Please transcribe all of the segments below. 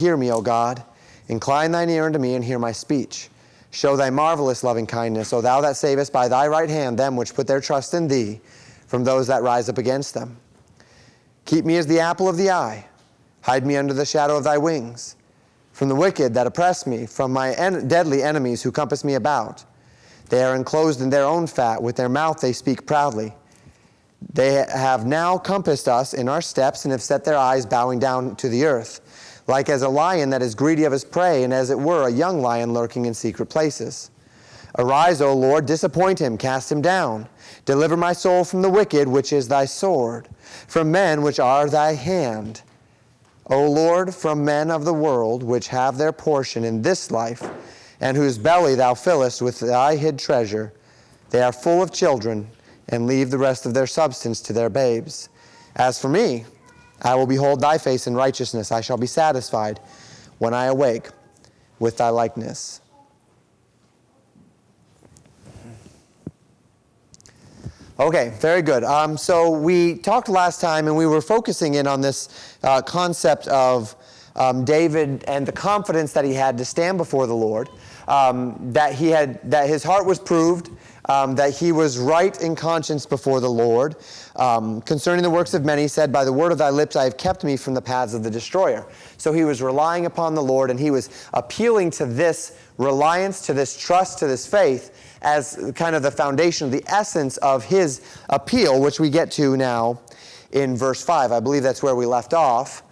Hear me, O God. Incline thine ear unto me, and hear my speech. Show thy marvelous loving kindness, O thou that savest by thy right hand them which put their trust in thee, from those that rise up against them. Keep me as the apple of the eye. Hide me under the shadow of thy wings. From the wicked that oppress me, from my deadly enemies who compass me about. They are enclosed in their own fat. With their mouth they speak proudly. They have now compassed us in our steps, and have set their eyes bowing down to the earth, like as a lion that is greedy of his prey, and as it were a young lion lurking in secret places. Arise, O Lord, disappoint him, cast him down. Deliver my soul from the wicked, which is thy sword, from men which are thy hand. O Lord, from men of the world, which have their portion in this life, and whose belly thou fillest with thy hid treasure. They are full of children, and leave the rest of their substance to their babes. As for me, I will behold thy face in righteousness. I shall be satisfied when I awake with thy likeness. Okay, very good. So we talked last time, and we were focusing in on this concept of David and the confidence that he had to stand before the Lord, that his heart was proved, that he was right in conscience before the Lord. Concerning the works of men, he said, by the word of thy lips I have kept me from the paths of the destroyer. So he was relying upon the Lord, and he was appealing to this reliance, to this trust, to this faith, as kind of the foundation, the essence of his appeal, which we get to now in verse 5. I believe that's where we left off,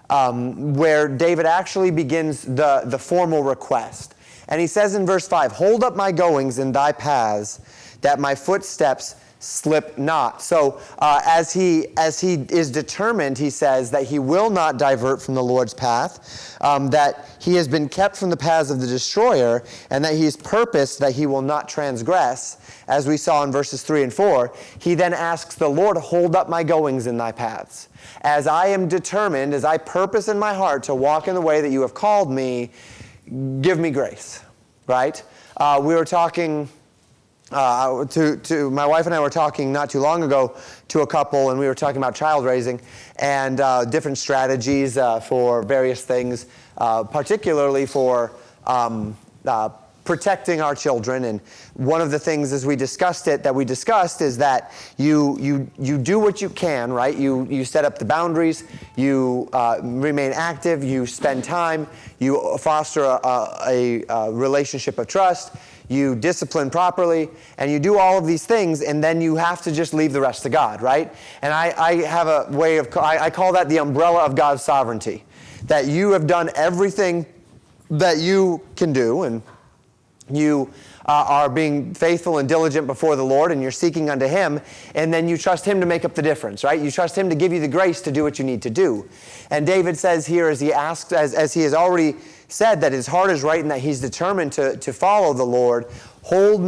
where David actually begins the formal request. And he says in verse 5, hold up my goings in thy paths, that my footsteps slip not. So as he is determined, he says that he will not divert from the Lord's path, that he has been kept from the paths of the destroyer, and that he's purposed that he will not transgress. As we saw in verses 3 and 4, he then asks the Lord, hold up my goings in thy paths. As I am determined, as I purpose in my heart to walk in the way that you have called me, give me grace, right? We were talking... my wife and I were talking not too long ago to a couple, and we were talking about child raising and different strategies for various things, particularly for protecting our children. And one of the things as we discussed is that you do what you can, right? You set up the boundaries, you remain active, you spend time, you foster a relationship of trust, you discipline properly, and you do all of these things, and then you have to just leave the rest to God, right? And I have a way of, I call that the umbrella of God's sovereignty, that you have done everything that you can do, and you are being faithful and diligent before the Lord, and you're seeking unto Him, and then you trust Him to make up the difference, right? You trust Him to give you the grace to do what you need to do. And David says here, as he asks, as he has already said, that his heart is right and that he's determined to follow the Lord, hold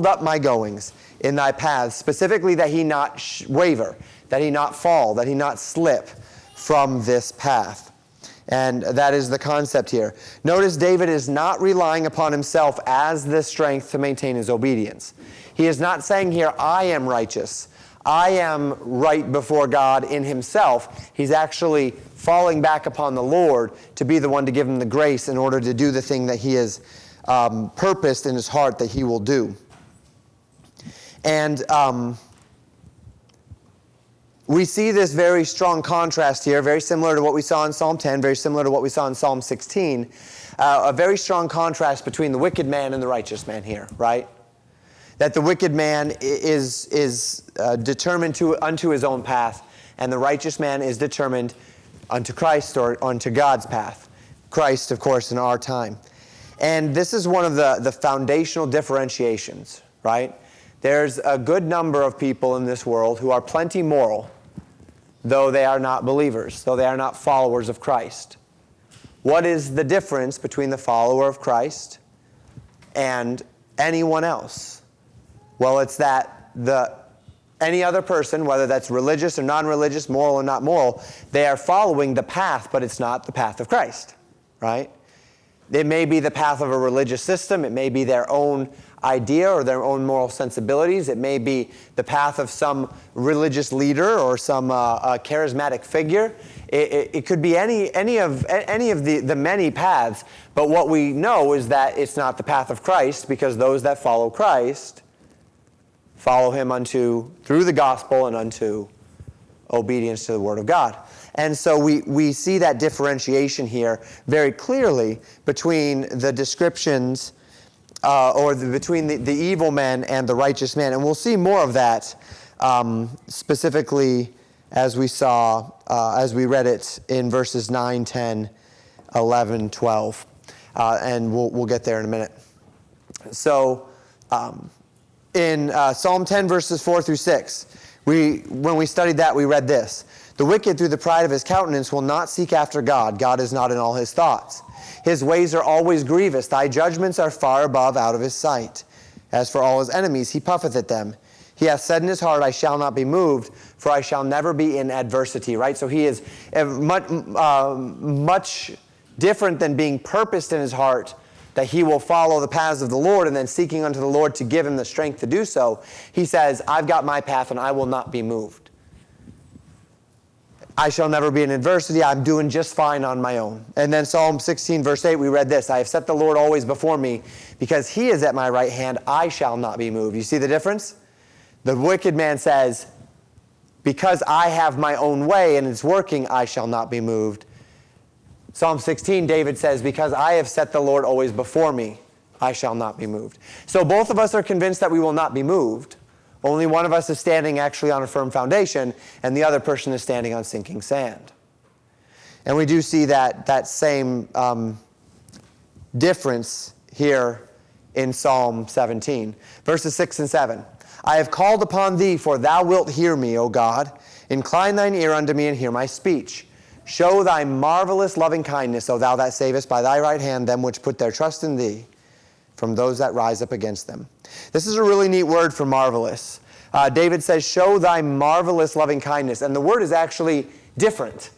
up my goings in thy paths, specifically that he not waver, that he not fall, that he not slip from this path. And that is the concept here. Notice David is not relying upon himself as the strength to maintain his obedience. He is not saying here, I am righteous. I am right before God in himself. He's actually falling back upon the Lord to be the one to give him the grace in order to do the thing that he has purposed in his heart that he will do. And we see this very strong contrast here, very similar to what we saw in Psalm 10, very similar to what we saw in Psalm 16. A very strong contrast between the wicked man and the righteous man here, right? That the wicked man is determined unto his own path, and the righteous man is determined unto Christ or unto God's path. Christ, of course, in our time. And this is one of the foundational differentiations, right? There's a good number of people in this world who are plenty moral, though they are not believers, though they are not followers of Christ. What is the difference between the follower of Christ and anyone else? Well, it's that any other person, whether that's religious or non-religious, moral or not moral, they are following the path, but it's not the path of Christ, right? It may be the path of a religious system. It may be their own idea or their own moral sensibilities. It may be the path of some religious leader or some charismatic figure. It could be any of the many paths, but what we know is that it's not the path of Christ, because those that follow Christ follow him through the gospel and unto obedience to the word of God. And so we see that differentiation here very clearly between the descriptions between the evil man and the righteous man. And we'll see more of that specifically as we saw, as we read it in verses 9, 10, 11, 12. And we'll get there in a minute. So in Psalm 10, verses 4 through 6, when we studied that, we read this. The wicked, through the pride of his countenance, will not seek after God. God is not in all his thoughts. His ways are always grievous. Thy judgments are far above out of his sight. As for all his enemies, he puffeth at them. He hath said in his heart, I shall not be moved, for I shall never be in adversity. Right? So he is much different than being purposed in his heart that he will follow the paths of the Lord and then seeking unto the Lord to give him the strength to do so. He says, I've got my path and I will not be moved. I shall never be in adversity. I'm doing just fine on my own. And then Psalm 16, verse 8, we read this. I have set the Lord always before me. Because he is at my right hand, I shall not be moved. You see the difference? The wicked man says, because I have my own way and it's working, I shall not be moved. Psalm 16, David says, because I have set the Lord always before me, I shall not be moved. So both of us are convinced that we will not be moved. Only one of us is standing actually on a firm foundation, and the other person is standing on sinking sand. And we do see that same difference here in Psalm 17. Verses 6 and 7. I have called upon thee, for thou wilt hear me, O God. Incline thine ear unto me, and hear my speech. Show thy marvelous loving kindness, O thou that savest by thy right hand them which put their trust in thee, from those that rise up against them. This is a really neat word for marvelous. David says, show thy marvelous loving kindness. And the word is actually different,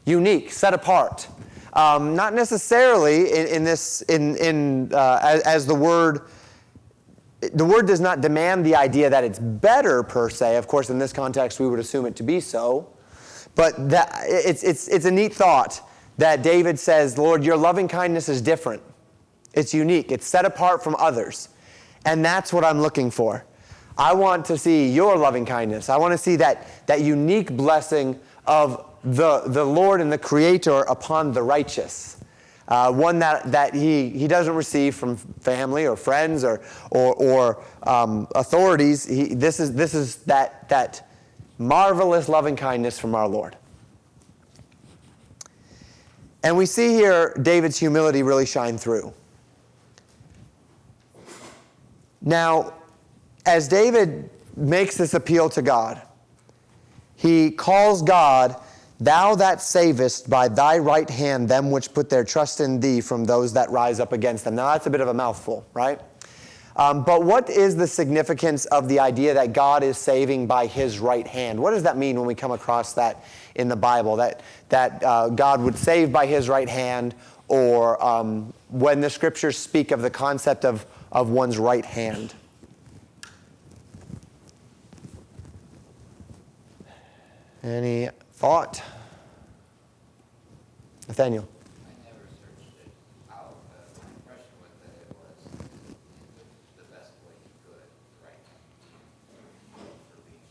unique, set apart. Not necessarily as the word does not demand the idea that it's better per se. Of course, in this context, we would assume it to be so. But that it's a neat thought that David says, Lord, your loving kindness is different. It's unique. It's set apart from others. And that's what I'm looking for. I want to see your loving kindness. I want to see that unique blessing of the Lord and the Creator upon the righteous. One that he doesn't receive from family or friends or authorities. This is that marvelous loving kindness from our Lord. And we see here David's humility really shine through. Now, as David makes this appeal to God, he calls God, thou that savest by thy right hand them which put their trust in thee from those that rise up against them. Now that's a bit of a mouthful, right? But what is the significance of the idea that God is saving by his right hand? What does that mean when we come across that in the Bible, that God would save by his right hand, or when the scriptures speak of the concept of one's right hand? Any thought? Nathaniel? I never searched it out, but my impression was that it was the best way you could, right? For being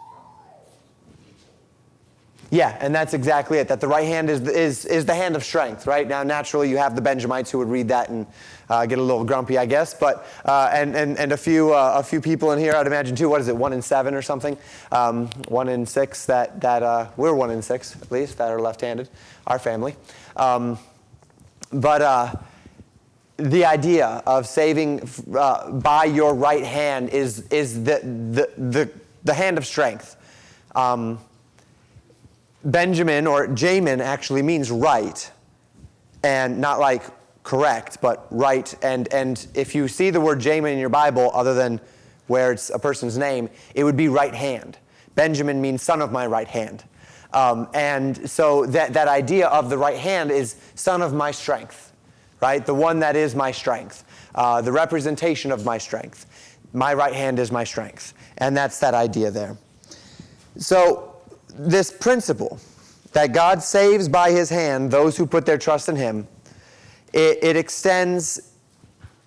stronger people. Yeah, and that's exactly it. That the right hand is the hand of strength, right? Now, naturally, you have the Benjamites who would read that and get a little grumpy, I guess. But and a few people in here, I'd imagine too. What is it? 1 in 7 or something? 1 in 6 that we're 1 in 6 at least that are left-handed. Our family. But the idea of saving by your right hand is the hand of strength. Benjamin, or Jamen, actually means right, and not like correct, but right. And if you see the word Jamen in your Bible, other than where it's a person's name, it would be right hand. Benjamin means son of my right hand. And so that idea of the right hand is son of my strength. right? The one that is my strength, the representation of my strength. My right hand is my strength. And that's that idea there. So this principle that God saves by his hand those who put their trust in him, it extends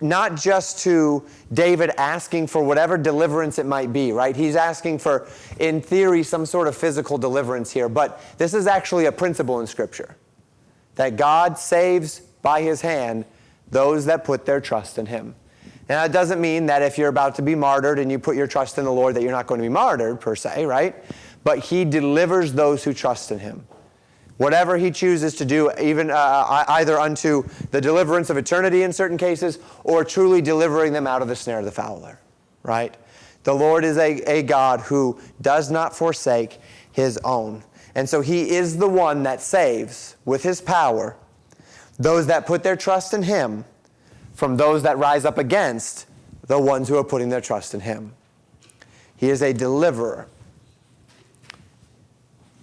not just to David asking for whatever deliverance it might be, right? He's asking for, in theory, some sort of physical deliverance here, but this is actually a principle in Scripture, that God saves by his hand those that put their trust in him. Now, it doesn't mean that if you're about to be martyred and you put your trust in the Lord that you're not going to be martyred, per se, right? But he delivers those who trust in him. Whatever he chooses to do, even either unto the deliverance of eternity in certain cases, or truly delivering them out of the snare of the fowler, right? The Lord is a God who does not forsake his own. And so he is the one that saves, with his power, those that put their trust in him from those that rise up against the ones who are putting their trust in him. He is a deliverer.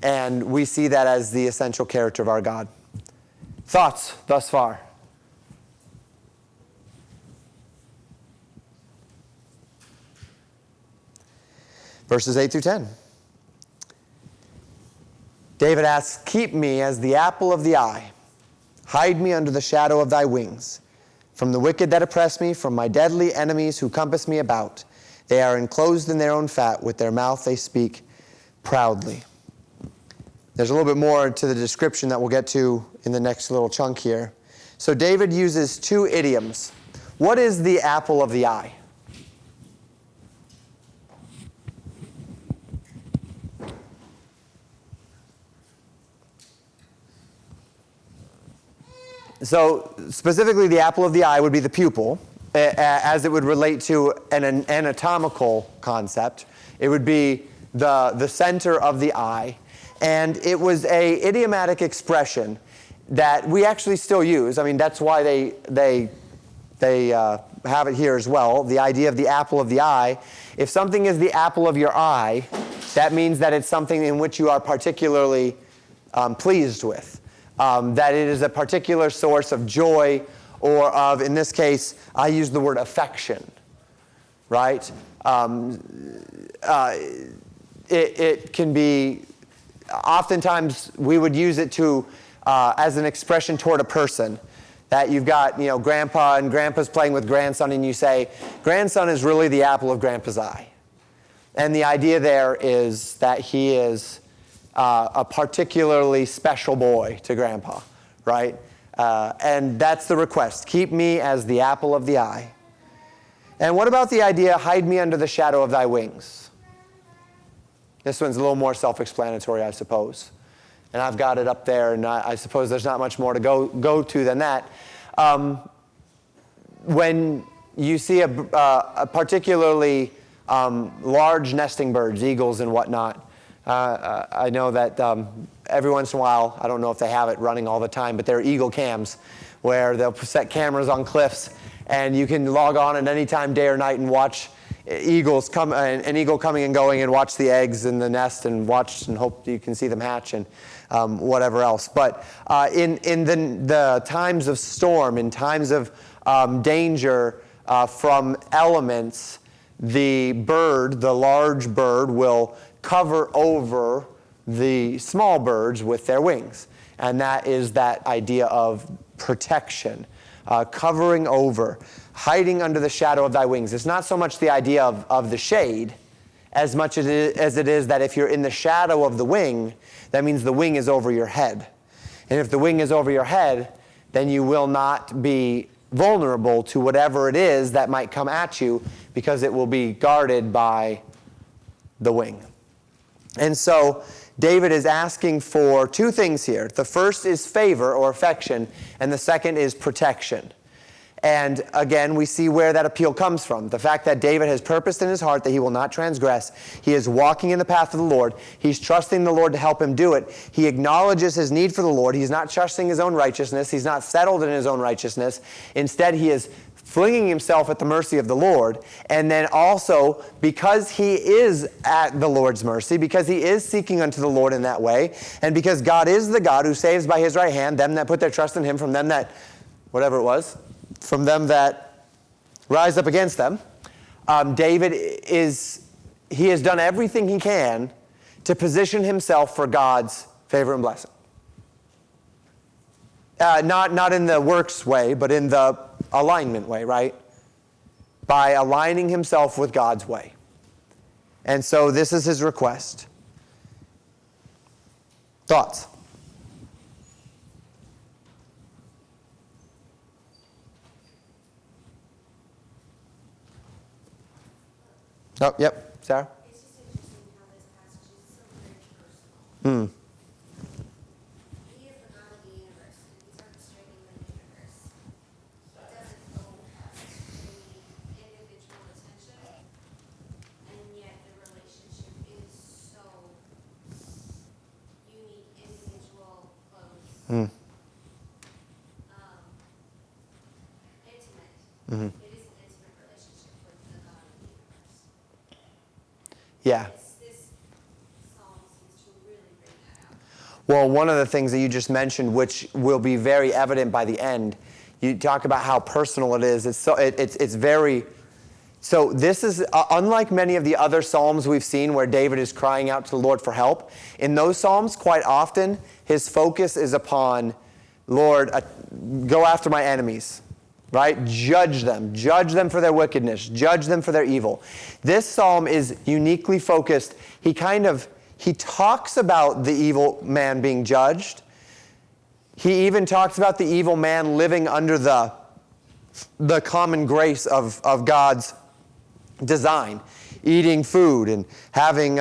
And we see that as the essential character of our God. Thoughts thus far? Verses 8 through 10. David asks, "Keep me as the apple of the eye. Hide me under the shadow of thy wings. From the wicked that oppress me, from my deadly enemies who compass me about. They are enclosed in their own fat. With their mouth they speak proudly." There's a little bit more to the description that we'll get to in the next little chunk here. So David uses two idioms. What is the apple of the eye? So specifically, the apple of the eye would be the pupil, as it would relate to an anatomical concept. It would be the center of the eye. And it was a idiomatic expression that we actually still use. I mean, that's why they have it here as well. The idea of the apple of the eye. If something is the apple of your eye, that means that it's something in which you are particularly pleased with. That it is a particular source of joy, or of, in this case, I use the word affection, right? It can be, oftentimes we would use it to as an expression toward a person. That you've got, grandpa, and grandpa's playing with grandson, and you say, grandson is really the apple of grandpa's eye. And the idea there is that he is a particularly special boy to grandpa, right? And that's the request. Keep me as the apple of the eye. And what about the idea, hide me under the shadow of thy wings? This one's a little more self-explanatory, I suppose. And I've got it up there, and I suppose there's not much more to go to than that. When you see a particularly large nesting birds, eagles and whatnot, I know that every once in a while, I don't know if they have it running all the time, but there are eagle cams where they'll set cameras on cliffs, and you can log on at any time, day or night, and watch eagles come, an eagle coming and going, and watch the eggs in the nest, and watch and hope you can see them hatch, and whatever else. But in the times of storm, in times of danger from elements, the bird, the large bird, will cover over the small birds with their wings. And that is that idea of protection, covering over, hiding under the shadow of thy wings. It's not so much the idea of the shade as much as it is that if you're in the shadow of the wing, that means the wing is over your head. And if the wing is over your head, then you will not be vulnerable to whatever it is that might come at you, because it will be guarded by the wing. And so David is asking for two things here. The first is favor or affection, and the second is protection. And again, we see where that appeal comes from. The fact that David has purposed in his heart that he will not transgress. He is walking in the path of the Lord. He's trusting the Lord to help him do it. He acknowledges his need for the Lord. He's not trusting his own righteousness. He's not settled in his own righteousness. Instead, he is flinging himself at the mercy of the Lord. And then also, because he is at the Lord's mercy, because he is seeking unto the Lord in that way, and because God is the God who saves by his right hand them that put their trust in him from them that whatever it was, from them that rise up against them. David he has done everything he can to position himself for God's favor and blessing. Not in the works way, but in the alignment way, right? By aligning himself with God's way. And so this is his request. Thoughts? Oh, yep. Sarah? It's just interesting how this passage is so very personal. He is the God of the universe, and he's orchestrating the universe. He doesn't owe us any individual attention, and yet the relationship is so unique, individual, close, intimate. It is an intimate relationship with the God of the universe. Yeah. This psalm seems to really bring that out. Well, one of the things that you just mentioned, which will be very evident by the end, you talk about how personal it is. It's very. So this is unlike many of the other psalms we've seen where David is crying out to the Lord for help. In those psalms, quite often, his focus is upon, Lord, go after my enemies. Right? Judge them for their wickedness, judge them for their evil. This psalm is uniquely focused. He talks about the evil man being judged. He even talks about the evil man living under the common grace of God's design, eating food and having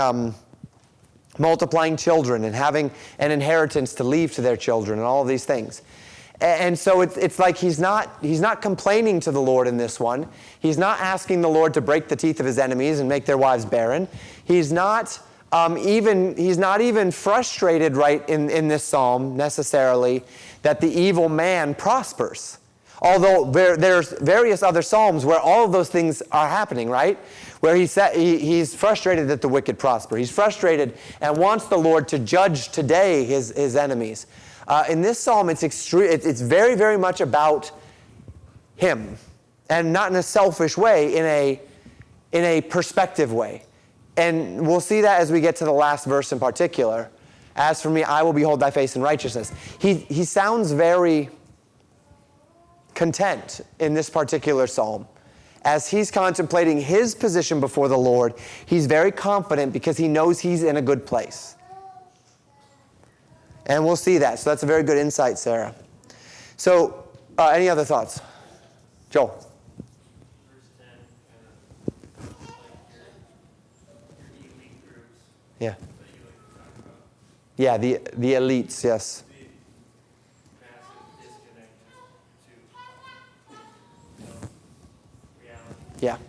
multiplying children and having an inheritance to leave to their children and all of these things. And so it's like he's not complaining to the Lord in this one. He's not asking the Lord to break the teeth of his enemies and make their wives barren. He's not even frustrated, right, in this psalm necessarily that the evil man prospers. Although there's various other psalms where all of those things are happening, right? Where he's frustrated that the wicked prosper. He's frustrated and wants the Lord to judge today his enemies. In this psalm, it's very, very much about him, and not in a selfish way, in a perspective way. And we'll see that as we get to the last verse in particular. As for me, I will behold thy face in righteousness. He sounds very content in this particular psalm. As he's contemplating his position before the Lord, he's very confident because he knows he's in a good place. And we'll see that. So that's a very good insight, Sarah. So, any other thoughts? Joel. Verse 10, like your elite groups. Yeah. That you like to talk about. Yeah, the elites, yes. The massive disconnect to reality.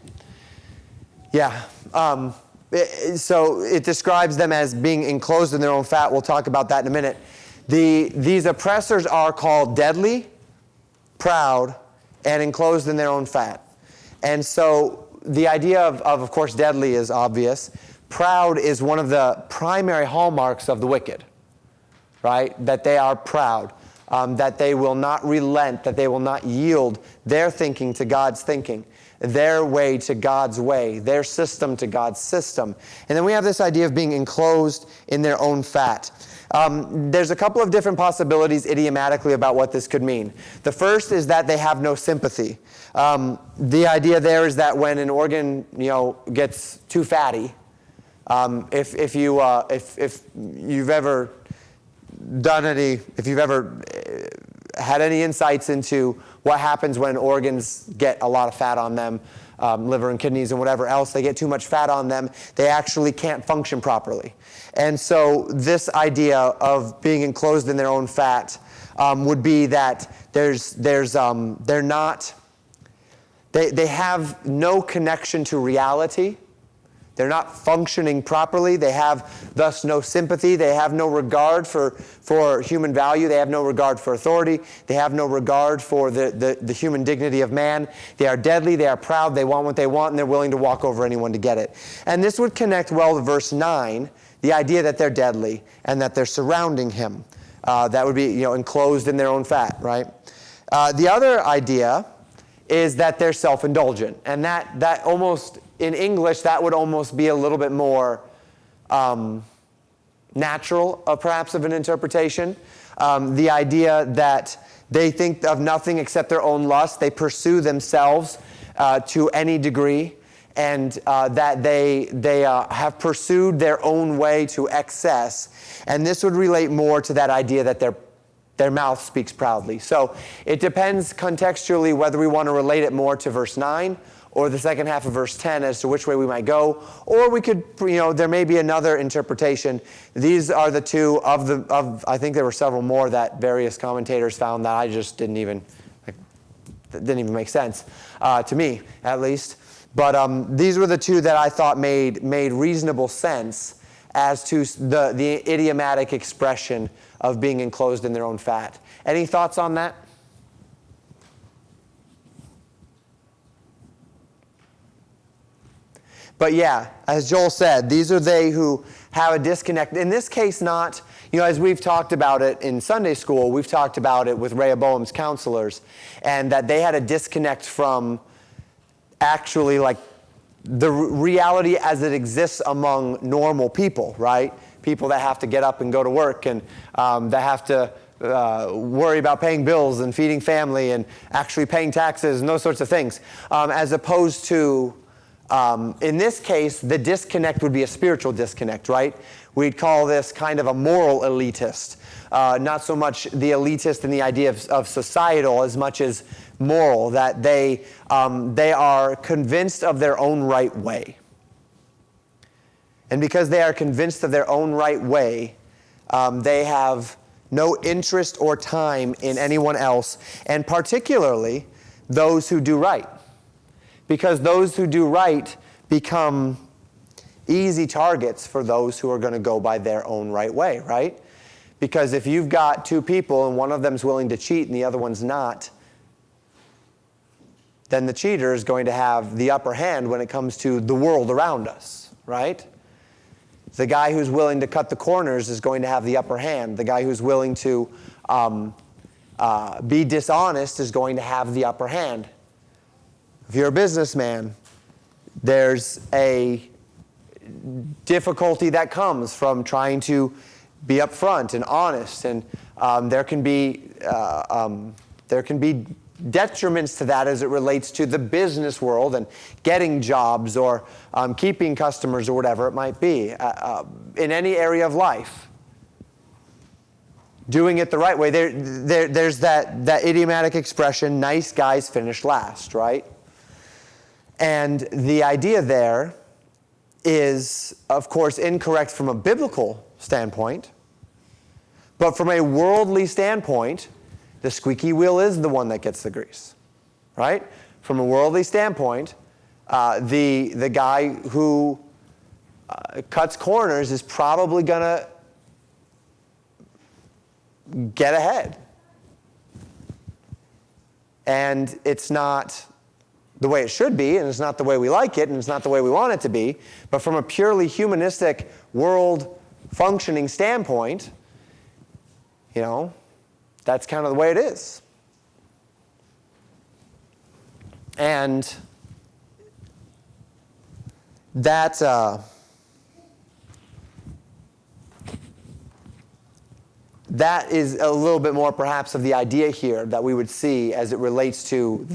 Yeah. So it describes them as being enclosed in their own fat. We'll talk about that in a minute. These oppressors are called deadly, proud, and enclosed in their own fat. And so the idea of course, deadly is obvious. Proud is one of the primary hallmarks of the wicked, right? That they are proud, that they will not relent, that they will not yield their thinking to God's thinking, their way to God's way, their system to God's system. And then we have this idea of being enclosed in their own fat. There's a couple of different possibilities idiomatically about what this could mean. The first is that they have no sympathy. The idea there is that when an organ, gets too fatty, if you've ever had any insights into what happens when organs get a lot of fat on them, liver and kidneys and whatever else, they get too much fat on them, they actually can't function properly. And so this idea of being enclosed in their own fat would be that they have no connection to reality. They're not functioning properly. They have thus no sympathy. They have no regard for human value. They have no regard for authority. They have no regard for the human dignity of man. They are deadly. They are proud. They want what they want, and they're willing to walk over anyone to get it. And this would connect well to verse 9, the idea that they're deadly and that they're surrounding him. That would be, enclosed in their own fat, right? The other idea is that they're self-indulgent. And that almost, in English, that would almost be a little bit more natural, perhaps, of an interpretation. The idea that they think of nothing except their own lust. They pursue themselves to any degree, and that they have pursued their own way to excess. And this would relate more to that idea that their mouth speaks proudly. So it depends contextually whether we want to relate it more to verse 9 or the second half of verse 10 as to which way we might go. Or we could, there may be another interpretation. These are the two of I think there were several more that various commentators found that I just didn't even make sense to me, at least. But these were the two that I thought made reasonable sense as to the idiomatic expression of being enclosed in their own fat. Any thoughts on that? But yeah, as Joel said, these are they who have a disconnect. In this case, not, as we've talked about it in Sunday school, we've talked about it with Rehoboam's counselors, and that they had a disconnect from actually like the reality as it exists among normal people, right? People that have to get up and go to work, and that have to worry about paying bills and feeding family and actually paying taxes and those sorts of things. As opposed to, in this case, the disconnect would be a spiritual disconnect, right? We'd call this kind of a moral elitist. Not so much the elitist in the idea of societal as much as moral, that they are convinced of their own right way. And because they are convinced of their own right way, they have no interest or time in anyone else, and particularly those who do right. Because those who do right become easy targets for those who are going to go by their own right way, right? Because if you've got two people and one of them's willing to cheat and the other one's not, then the cheater is going to have the upper hand when it comes to the world around us, right? The guy who's willing to cut the corners is going to have the upper hand. The guy who's willing to be dishonest is going to have the upper hand. If you're a businessman, there's a difficulty that comes from trying to be upfront and honest, and there can be detriments to that as it relates to the business world and getting jobs or keeping customers or whatever it might be in any area of life. Doing it the right way. There's that idiomatic expression, nice guys finish last, right? And the idea there is, of course, incorrect from a biblical standpoint, but from a worldly standpoint, the squeaky wheel is the one that gets the grease, right? From a worldly standpoint, the guy who cuts corners is probably going to get ahead. And it's not the way it should be, and it's not the way we like it, and it's not the way we want it to be. But from a purely humanistic world functioning standpoint, that's kind of the way it is. And that is a little bit more perhaps of the idea here that we would see as it relates to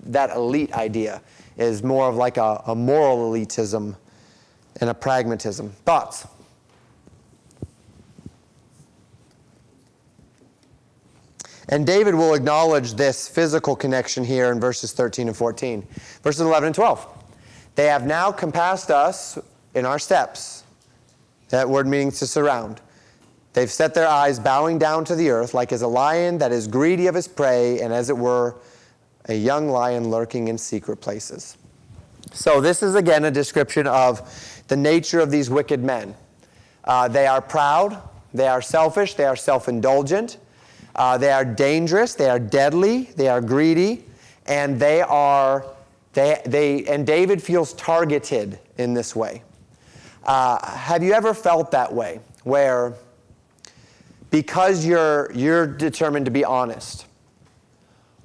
that elite idea, is more of like a moral elitism and a pragmatism. Thoughts? And David will acknowledge this physical connection here in verses 13 and 14. Verses 11 and 12. They have now compassed us in our steps. That word meaning to surround. They've set their eyes bowing down to the earth, like as a lion that is greedy of his prey, and as it were, a young lion lurking in secret places. So this is again a description of the nature of these wicked men. They are proud, they are selfish, they are self-indulgent, they are dangerous, they are deadly, they are greedy, and and David feels targeted in this way. Have you ever felt that way, where because you're determined to be honest,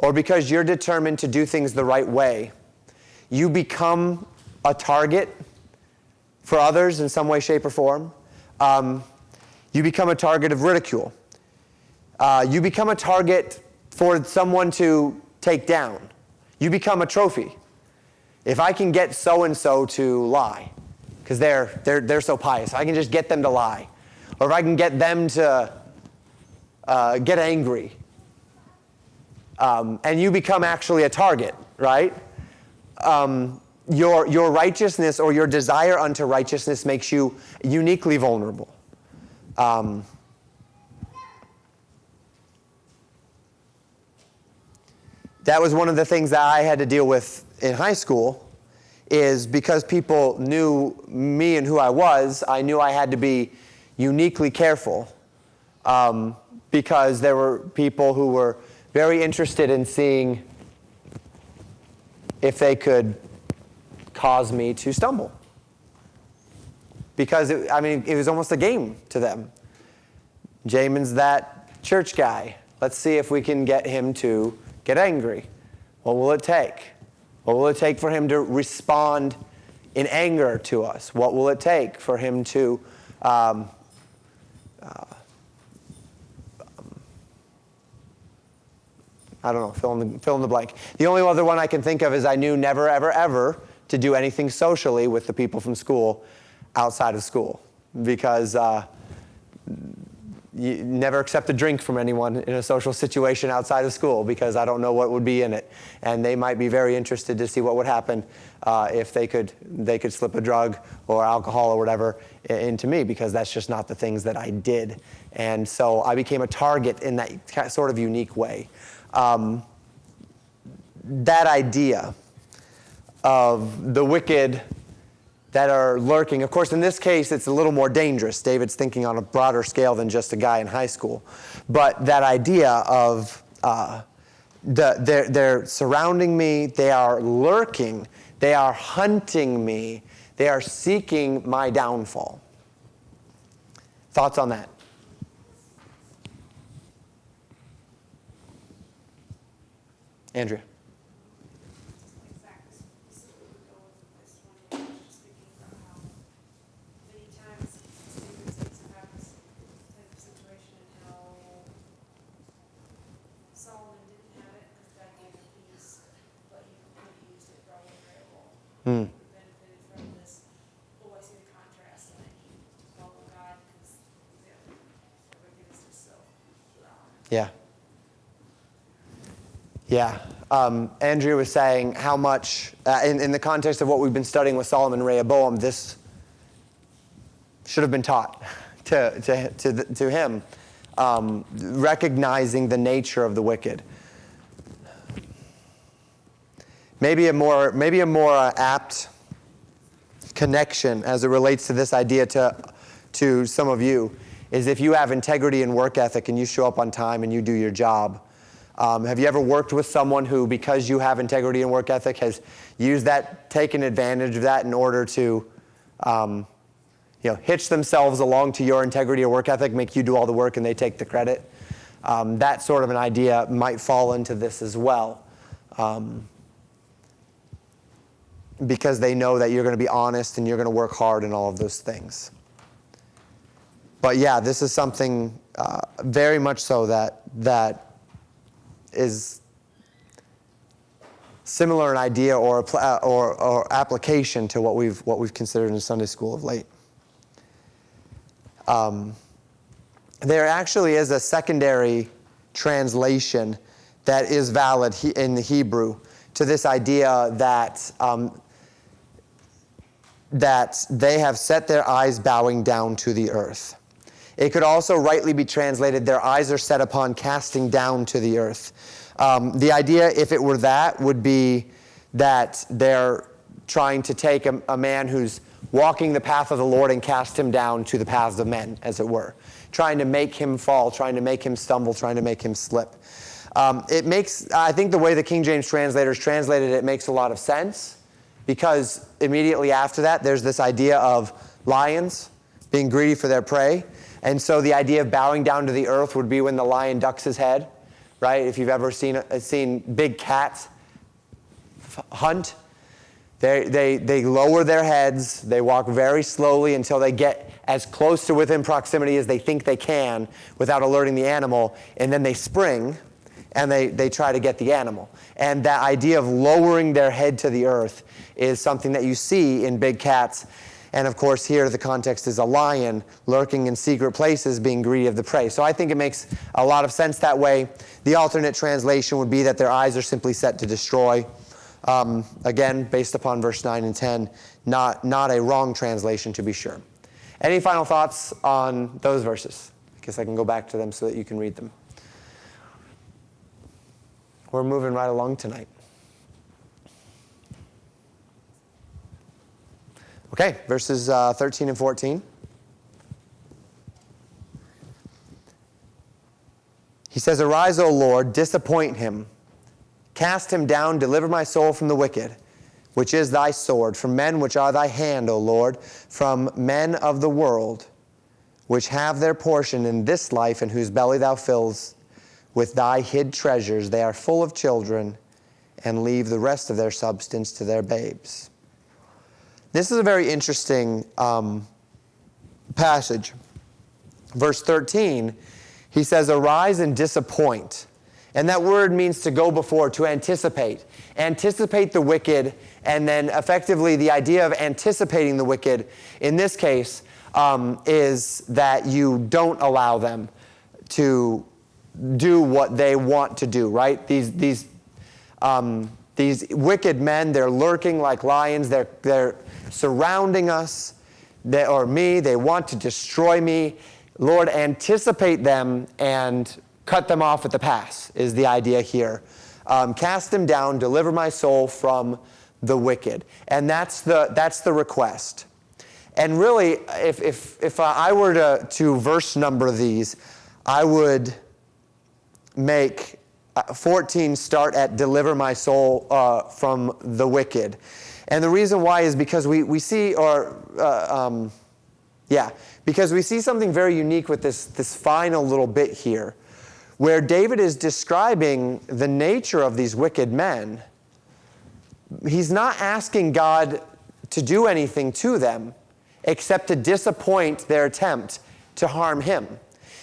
or because you're determined to do things the right way, you become a target for others in some way, shape, or form. You become a target of ridicule. You become a target for someone to take down. You become a trophy. If I can get so-and-so to lie, because they're so pious, I can just get them to lie. Or if I can get them to get angry. And you become actually a target, right? Your righteousness or your desire unto righteousness makes you uniquely vulnerable. That was one of the things that I had to deal with in high school, is because people knew me and who I was, I knew I had to be uniquely careful, because there were people who were very interested in seeing if they could cause me to stumble. Because, it was almost a game to them. Jamin's that church guy. Let's see if we can get him to get angry. What will it take? What will it take for him to respond in anger to us? What will it take for him to I don't know, fill in the blank. The only other one I can think of is I knew never, ever, ever to do anything socially with the people from school outside of school. Because you never accept a drink from anyone in a social situation outside of school, because I don't know what would be in it. And they might be very interested to see what would happen if they could slip a drug or alcohol or whatever into me, because that's just not the things that I did. And so I became a target in that sort of unique way. That idea of the wicked that are lurking. Of course, in this case, it's a little more dangerous. David's thinking on a broader scale than just a guy in high school. But that idea of they're surrounding me, they are lurking, they are hunting me, they are seeking my downfall. Thoughts on that? Andrea. Exactly. Specifically go with this one. I was just thinking about how many times David takes about this type of situation and how Solomon didn't have it because God gave him peace, but he could have used it for all very well. He benefited from this. Oh, I see the contrast, and I need to follow God because wickedness is so wrong. Yeah. Yeah. Andrea was saying how much, in the context of what we've been studying with Solomon and Rehoboam, this should have been taught to him, recognizing the nature of the wicked. Maybe a more apt connection as it relates to this idea to some of you is if you have integrity and work ethic and you show up on time and you do your job. Have you ever worked with someone who, because you have integrity and work ethic, has used that, taken advantage of that in order to, hitch themselves along to your integrity or work ethic, make you do all the work and they take the credit? That sort of an idea might fall into this as well, because they know that you're going to be honest and you're going to work hard and all of those things. But yeah, this is something very much so that is similar in idea or application to what we've considered in Sunday school of late. There actually is a secondary translation that is valid in the Hebrew to this idea that they have set their eyes bowing down to the earth. It could also rightly be translated, their eyes are set upon casting down to the earth. The idea, if it were that, would be that they're trying to take a man who's walking the path of the Lord and cast him down to the paths of men, as it were. Trying to make him fall, trying to make him stumble, trying to make him slip. I think the way the King James translators translated it makes a lot of sense, because immediately after that, there's this idea of lions being greedy for their prey. And so the idea of bowing down to the earth would be when the lion ducks his head, right? If you've ever seen big cats hunt, they lower their heads, they walk very slowly until they get as close to within proximity as they think they can without alerting the animal, and then they spring and they try to get the animal. And that idea of lowering their head to the earth is something that you see in big cats. And of course here the context is a lion lurking in secret places being greedy of the prey. So I think it makes a lot of sense that way. The alternate translation would be that their eyes are simply set to destroy. Again, based upon verse 9 and 10, not a wrong translation to be sure. Any final thoughts on those verses? I guess I can go back to them so that you can read them. We're moving right along tonight. Okay, verses 13 and 14. He says, "Arise, O Lord, disappoint him. Cast him down, deliver my soul from the wicked, which is thy sword, from men which are thy hand, O Lord, from men of the world, which have their portion in this life, and whose belly thou fills with thy hid treasures. They are full of children, and leave the rest of their substance to their babes." This is a very interesting passage. Verse 13, he says, "Arise and disappoint." And that word means to go before, to anticipate. Anticipate the wicked, and then effectively the idea of anticipating the wicked, in this case, is that you don't allow them to do what they want to do, right? These wicked men, they're lurking like lions. They're surrounding us, or me. They want to destroy me. Lord, anticipate them and cut them off at the pass is the idea here. Cast them down, deliver my soul from the wicked. And that's the request. And really, if I were to verse number these, I would make 14 start at deliver my soul from the wicked. And the reason why is because we see, because we see something very unique with this final little bit here, where David is describing the nature of these wicked men. He's not asking God to do anything to them except to disappoint their attempt to harm him.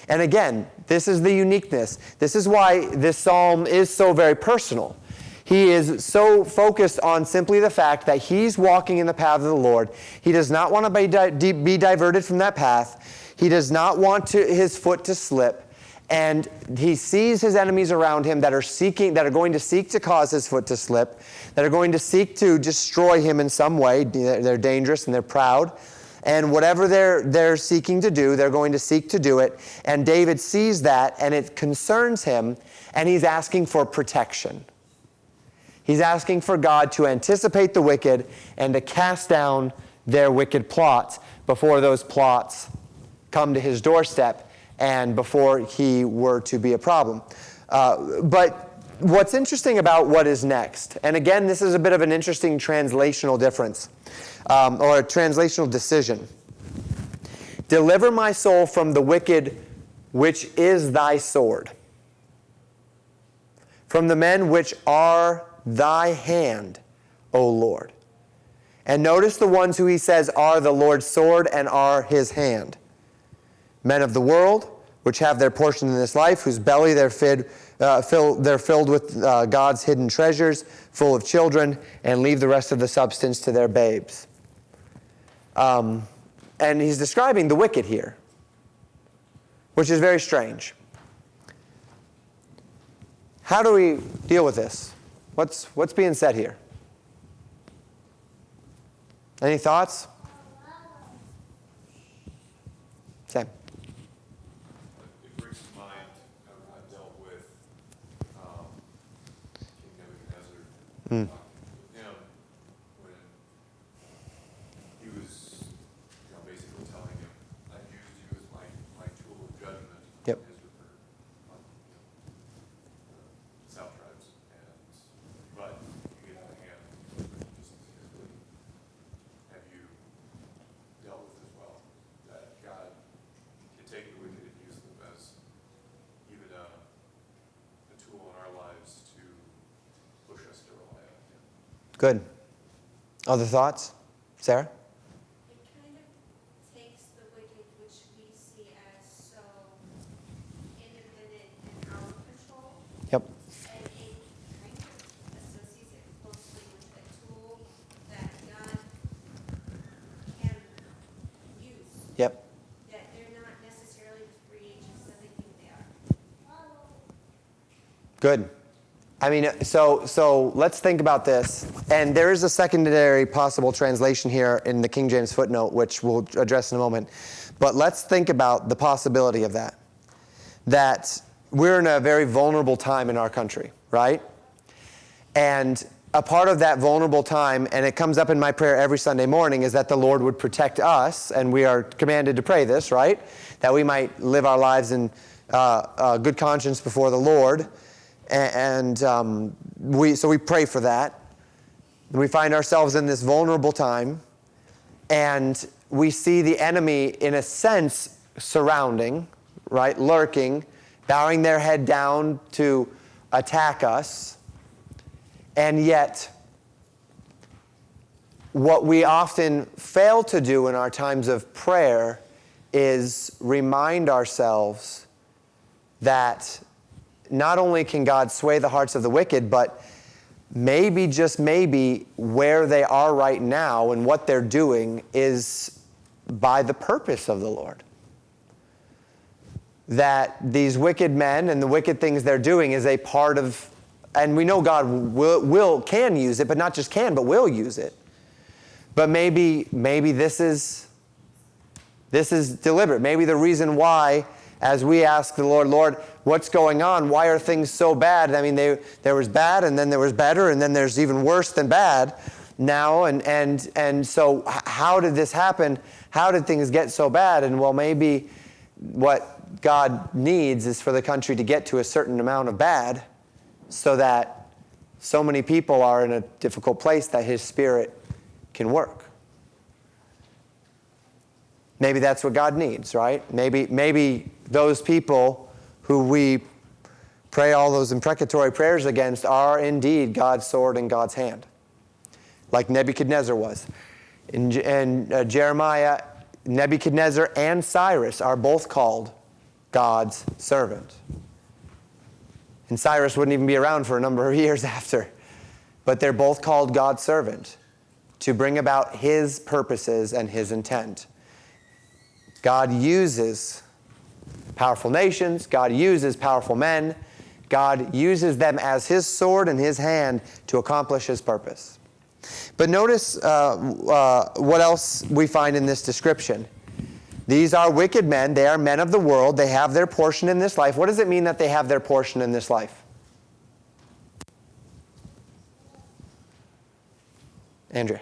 And again, this is the uniqueness. This is why this psalm is so very personal. He is so focused on simply the fact that he's walking in the path of the Lord. He does not want to be diverted from that path. He does not want his foot to slip. And he sees his enemies around him that are going to seek to cause his foot to slip, that are going to seek to destroy him in some way. They're dangerous and they're proud. And whatever they're seeking to do, they're going to seek to do it. And David sees that, and it concerns him, and he's asking for protection. He's asking for God to anticipate the wicked and to cast down their wicked plots before those plots come to his doorstep and before he were to be a problem. But what's interesting about what is next, and again, this is a bit of an interesting translational difference, or a translational decision. Deliver my soul from the wicked, which is thy sword, from the men which are thy hand, O Lord. And notice the ones who he says are the Lord's sword and are his hand. Men of the world, which have their portion in this life, whose belly they're filled with God's hidden treasures, full of children, and leave the rest of the substance to their babes. And he's describing the wicked here, which is very strange. How do we deal with this? What's being said here? Any thoughts? Sam. It brings to mind, I've dealt with King Nebuchadnezzar. With him, when he was, basically telling him, I've used you as my tool of judgment. Yep. South tribes, but you get out of hand. Just physically, have you dealt with as well that God can take the wicked and use them as even a tool Good. Other thoughts? Sarah? It kind of takes the wicked, which we see as so independent and out of control, Yep. and it kind of associates it closely with a tool that God can use. Yep. That they're not necessarily the free agents that they think they are. Good. I mean, so let's think about this. And there is a secondary possible translation here in the King James footnote, which we'll address in a moment. But let's think about the possibility of that. That we're in a very vulnerable time in our country, right? And a part of that vulnerable time, and it comes up in my prayer every Sunday morning, is that the Lord would protect us, and we are commanded to pray this, right? That we might live our lives in good conscience before the Lord. And so we pray for that. We find ourselves in this vulnerable time, and we see the enemy, in a sense, surrounding, right, lurking, bowing their head down to attack us. And yet, what we often fail to do in our times of prayer is remind ourselves that not only can God sway the hearts of the wicked, but maybe, just maybe, where they are right now and what they're doing is by the purpose of the Lord. That these wicked men and the wicked things they're doing is a part of, and we know God can use it, but not just can, but will use it. But maybe this is deliberate. Maybe the reason why, as we ask the Lord, what's going on? Why are things so bad? I mean, there was bad, and then there was better, and then there's even worse than bad now. And so how did this happen? How did things get so bad? And well, maybe what God needs is for the country to get to a certain amount of bad so that so many people are in a difficult place that His Spirit can work. Maybe that's what God needs, right? Maybe those people who we pray all those imprecatory prayers against are indeed God's sword in God's hand, like Nebuchadnezzar was. In Jeremiah, Nebuchadnezzar and Cyrus are both called God's servant. And Cyrus wouldn't even be around for a number of years after. But they're both called God's servant to bring about His purposes and His intent. God uses powerful nations. God uses powerful men. God uses them as His sword in His hand to accomplish His purpose. But notice what else we find in this description. These are wicked men. They are men of the world. They have their portion in this life. What does it mean that they have their portion in this life? Andrea.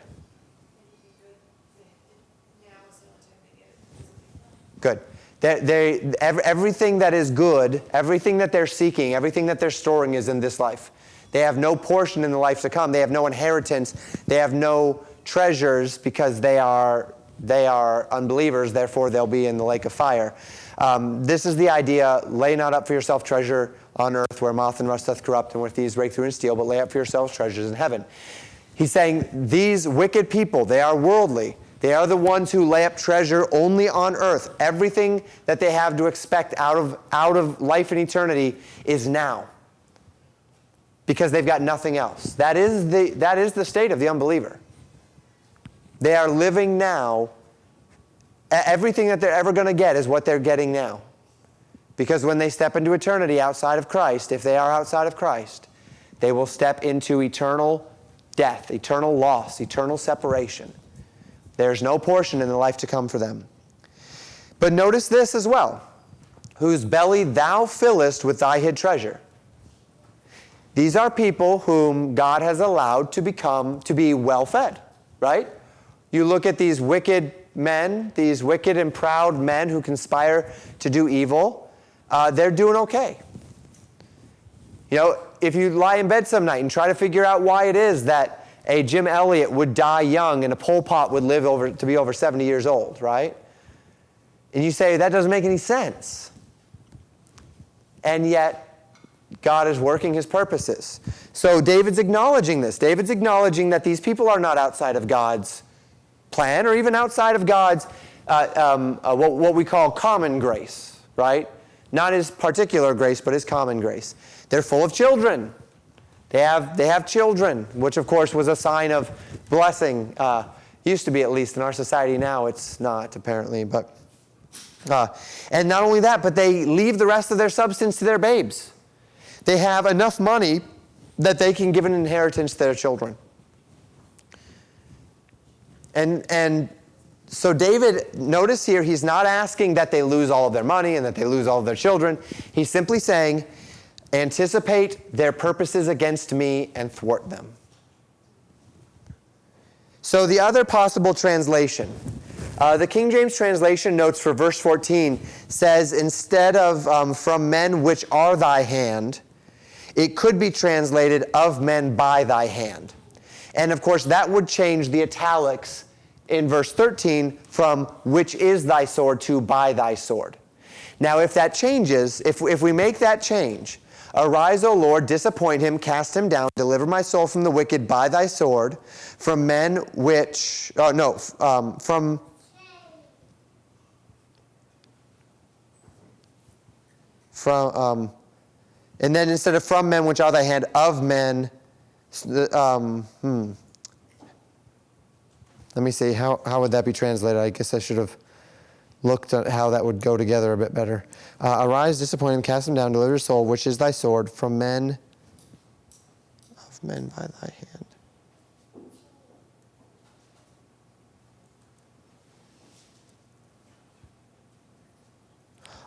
Good. Everything that is good, everything that they're seeking, everything that they're storing is in this life. They have no portion in the life to come. They have no inheritance. They have no treasures because they are unbelievers, therefore they'll be in the lake of fire. This is the idea: lay not up for yourself treasure on earth where moth and rust doth corrupt and where thieves break through and steal, but lay up for yourselves treasures in heaven. He's saying these wicked people, they are worldly. They are the ones who lay up treasure only on earth. Everything that they have to expect out of life and eternity is now, because they've got nothing else. That is the state of the unbeliever. They are living now. Everything that they're ever going to get is what they're getting now. Because when they step into eternity outside of Christ, if they are outside of Christ, they will step into eternal death, eternal loss, eternal separation. There's no portion in the life to come for them. But notice this as well: whose belly thou fillest with thy hid treasure. These are people whom God has allowed to be well fed, right? You look at these wicked men, these wicked and proud men who conspire to do evil, they're doing okay. You know, if you lie in bed some night and try to figure out why it is that a Jim Elliot would die young and a Pol Pot would live to be over 70 years old, right? And you say, that doesn't make any sense. And yet, God is working his purposes. So David's acknowledging this. David's acknowledging that these people are not outside of God's plan or even outside of God's what we call common grace, right? Not his particular grace, but his common grace. They're full of children. They have children, which of course was a sign of blessing. Used to be, at least in our society. Now it's not, apparently. But and not only that, but they leave the rest of their substance to their babes. They have enough money that they can give an inheritance to their children. And so David, notice here, he's not asking that they lose all of their money and that they lose all of their children. He's simply saying, anticipate their purposes against me and thwart them. So the other possible translation, the King James translation notes for verse 14 says, instead of from men which are thy hand, it could be translated of men by thy hand. And of course that would change the italics in verse 13 from which is thy sword to by thy sword. Now if that changes, if we make that change, arise, O Lord, disappoint him, cast him down, deliver my soul from the wicked by thy sword, from men which, and then instead of from men which are thy hand, of men, let me see, how would that be translated? I guess I should have looked at how that would go together a bit better. Arise, disappoint him, cast him down, deliver your soul, which is thy sword, from men, of men by thy hand.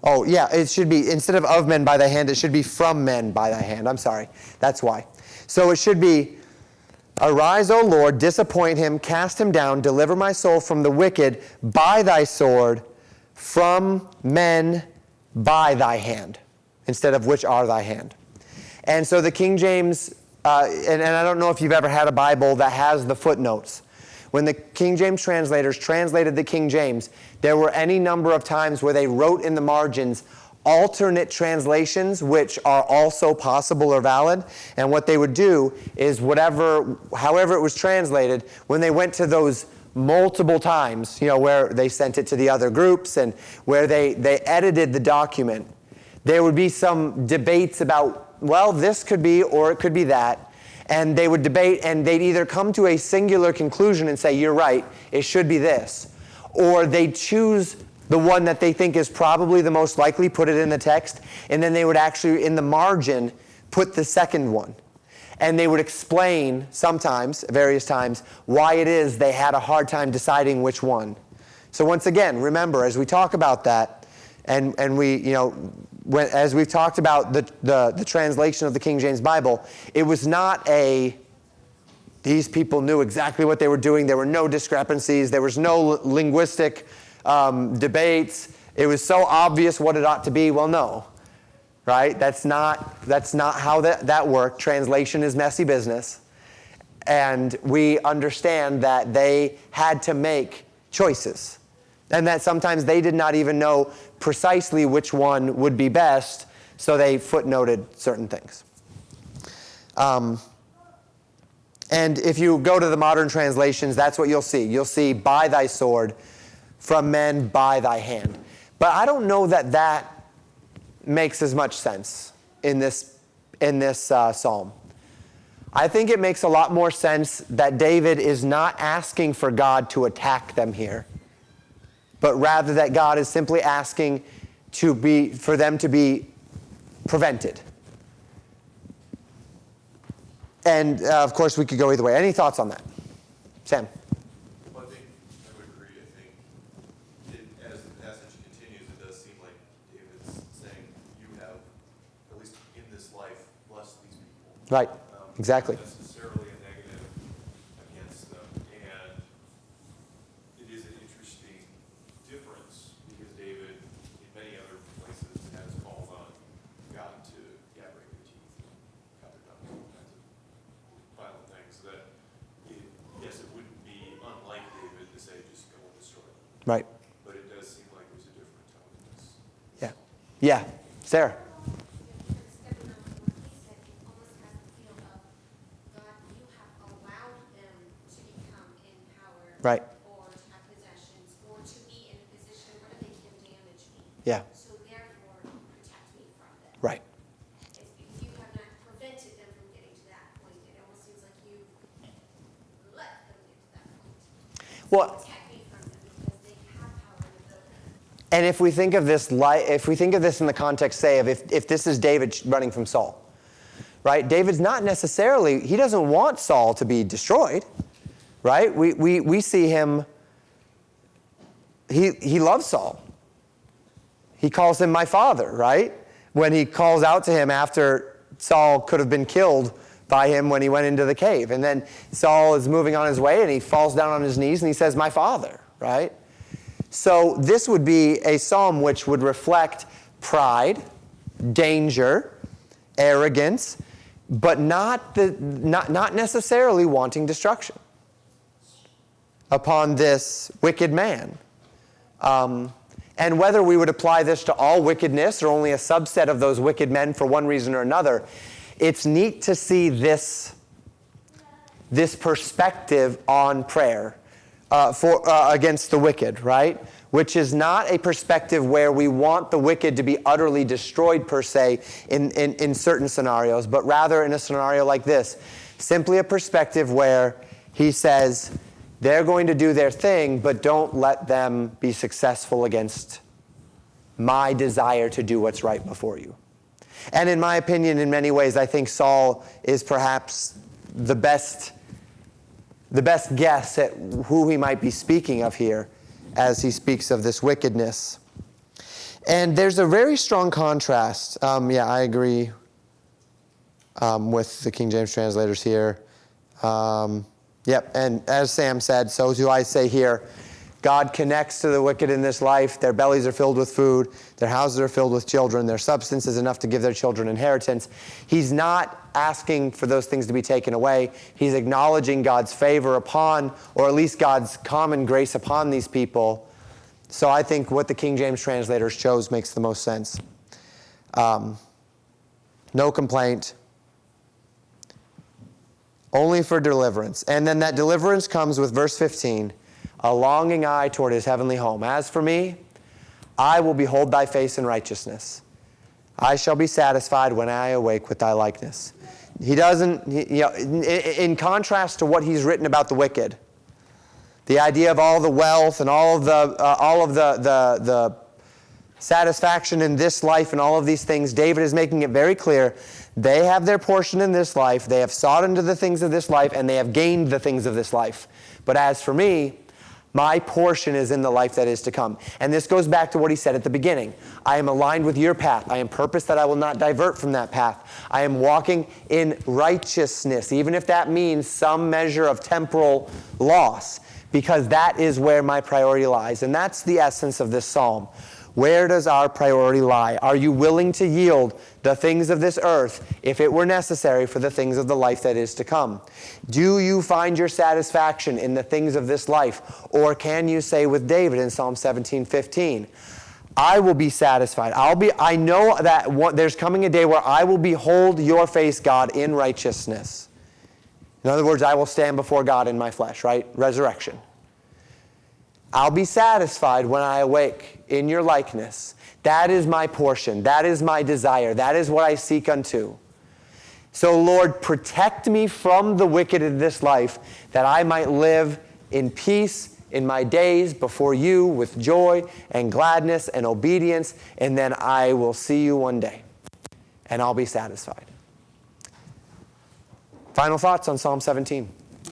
Oh, yeah, it should be, instead of men by thy hand, it should be from men by thy hand. I'm sorry. That's why. So it should be, arise, O Lord, disappoint him, cast him down, deliver my soul from the wicked by thy sword, from men by thy hand, instead of which are thy hand. And so the King James, and I don't know if you've ever had a Bible that has the footnotes. When the King James translators translated the King James, there were any number of times where they wrote in the margins alternate translations, which are also possible or valid. And what they would do is however it was translated, when they went to those multiple times, where they sent it to the other groups and where they edited the document, there would be some debates about, well, this could be or it could be that. And they would debate, and they'd either come to a singular conclusion and say, you're right, it should be this. Or they'd choose the one that they think is probably the most likely, put it in the text, and then they would actually, in the margin, put the second one. And they would explain sometimes, various times, why it is they had a hard time deciding which one. So once again, remember, as we talk about that, and we, as we've talked about the translation of the King James Bible, it was not these people knew exactly what they were doing. There were no discrepancies. There was no linguistic debates. It was so obvious what it ought to be. Well, no, right? That's not how that worked. Translation is messy business. And we understand that they had to make choices. And that sometimes they did not even know precisely which one would be best, so they footnoted certain things. And if you go to the modern translations, that's what you'll see. You'll see, by thy sword, from men by thy hand. But I don't know that makes as much sense in this psalm. I think it makes a lot more sense that David is not asking for God to attack them here, but rather that God is simply asking for them to be prevented. And of course, we could go either way. Any thoughts on that? Sam? Well, I think I would agree. I think as the passage continues, it does seem like David's saying, you have, at least in this life, blessed these people. Right. Exactly. Not necessarily a negative against them. And it is an interesting difference because David, in many other places, has called on God to break their teeth, cut their tongues, all kinds of violent things. That, yes, it wouldn't be unlike David to say, just go and destroy them. Right. But it does seem like there's a different tone in this. Yeah. Yeah. Sarah? Right. or to have possessions, or to be in a position where they can damage me. Yeah. So therefore, protect me from them. Right. If you have not prevented them from getting to that point, it almost seems like you let them get to that point. Well, Protect me from them because they have power and ability. and if we think of this in the context, say, of if this is David running from Saul, right? David's not necessarily, he doesn't want Saul to be destroyed, right? We see him, he loves Saul. He calls him my father, right? When he calls out to him after Saul could have been killed by him when he went into the cave. And then Saul is moving on his way and he falls down on his knees and he says, my father, right? So this would be a psalm which would reflect pride, danger, arrogance, but not necessarily wanting destruction upon this wicked man. And whether we would apply this to all wickedness or only a subset of those wicked men for one reason or another, it's neat to see this perspective on prayer against the wicked, right? Which is not a perspective where we want the wicked to be utterly destroyed per se in certain scenarios, but rather in a scenario like this, simply a perspective where he says, they're going to do their thing, but don't let them be successful against my desire to do what's right before you. And in my opinion, in many ways, I think Saul is perhaps the best guess at who he might be speaking of here as he speaks of this wickedness. And there's a very strong contrast. I agree with the King James translators here. And as Sam said, so do I say here, God connects to the wicked in this life. Their bellies are filled with food. Their houses are filled with children. Their substance is enough to give their children inheritance. He's not asking for those things to be taken away. He's acknowledging God's favor upon, or at least God's common grace upon these people. So I think what the King James translators chose makes the most sense. No complaint. Only for deliverance. And then that deliverance comes with verse 15, a longing eye toward his heavenly home. As for me, I will behold thy face in righteousness. I shall be satisfied when I awake with thy likeness. He doesn't, in contrast to what he's written about the wicked, the idea of all the wealth and all of the satisfaction in this life and all of these things, David is making it very clear they have their portion in this life, they have sought into the things of this life, and they have gained the things of this life. But as for me, my portion is in the life that is to come. And this goes back to what he said at the beginning. I am aligned with your path. I am purposed that I will not divert from that path. I am walking in righteousness, even if that means some measure of temporal loss, because that is where my priority lies. And that's the essence of this psalm. Where does our priority lie? Are you willing to yield the things of this earth if it were necessary for the things of the life that is to come? Do you find your satisfaction in the things of this life? Or can you say with David in Psalm 17:15, I will be satisfied. I know that there's coming a day where I will behold your face, God, in righteousness. In other words, I will stand before God in my flesh, right? Resurrection. I'll be satisfied when I awake in your likeness. That is my portion. That is my desire. That is what I seek unto. So, Lord, protect me from the wicked in this life, that I might live in peace in my days before you with joy and gladness and obedience, and then I will see you one day, and I'll be satisfied. Final thoughts on Psalm 17.